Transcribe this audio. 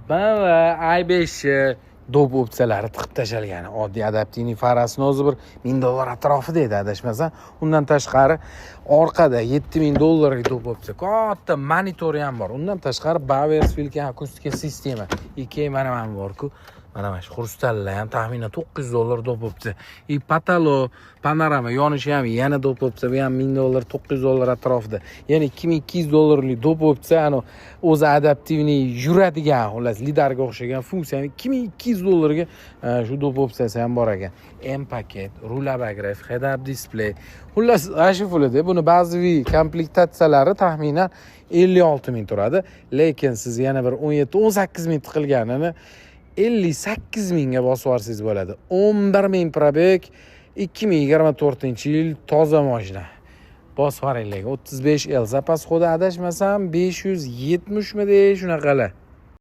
BMW i5 do'p opsiyalari tiqib tashalgan. Oddiy adaptivniy farasini o'zi bir $1000 atrofida edi adashmasam. Undan tashqari orqada $7000 do'p opsiya. Katta monitori ham bor. Undan tashqari Bowers Wilkin akustika sistema. Ikki mana bor-ku. Mana shu xrustallar ham taxminan $900 do'p opsiya. Patalo, panorama yonishi ham yana do'p opsiya, bu ham $1000, $900 atrofida. Ya'ni $2200 do'p opsiya, ana o'zi adaptivniy yuradigan, xullas lidarga o'xshagan funksiyani $2200 ga shu do'p opsiyasi ham bor ekan. M paket, rul abagrev, head up display. Xullas, ashifulada buni ba'ziviy komplektatsiyalari taxminan 56 ming turadi, lekin siz yana bir 17-18 ming tiqilganini 58 mingga bosib olsangiz bo'ladi. 11 ming probeg, 2024-yil toza mashina. Bosib oringlar. 35 el zapas xo'da adashmasam 570 midi shunaqalar.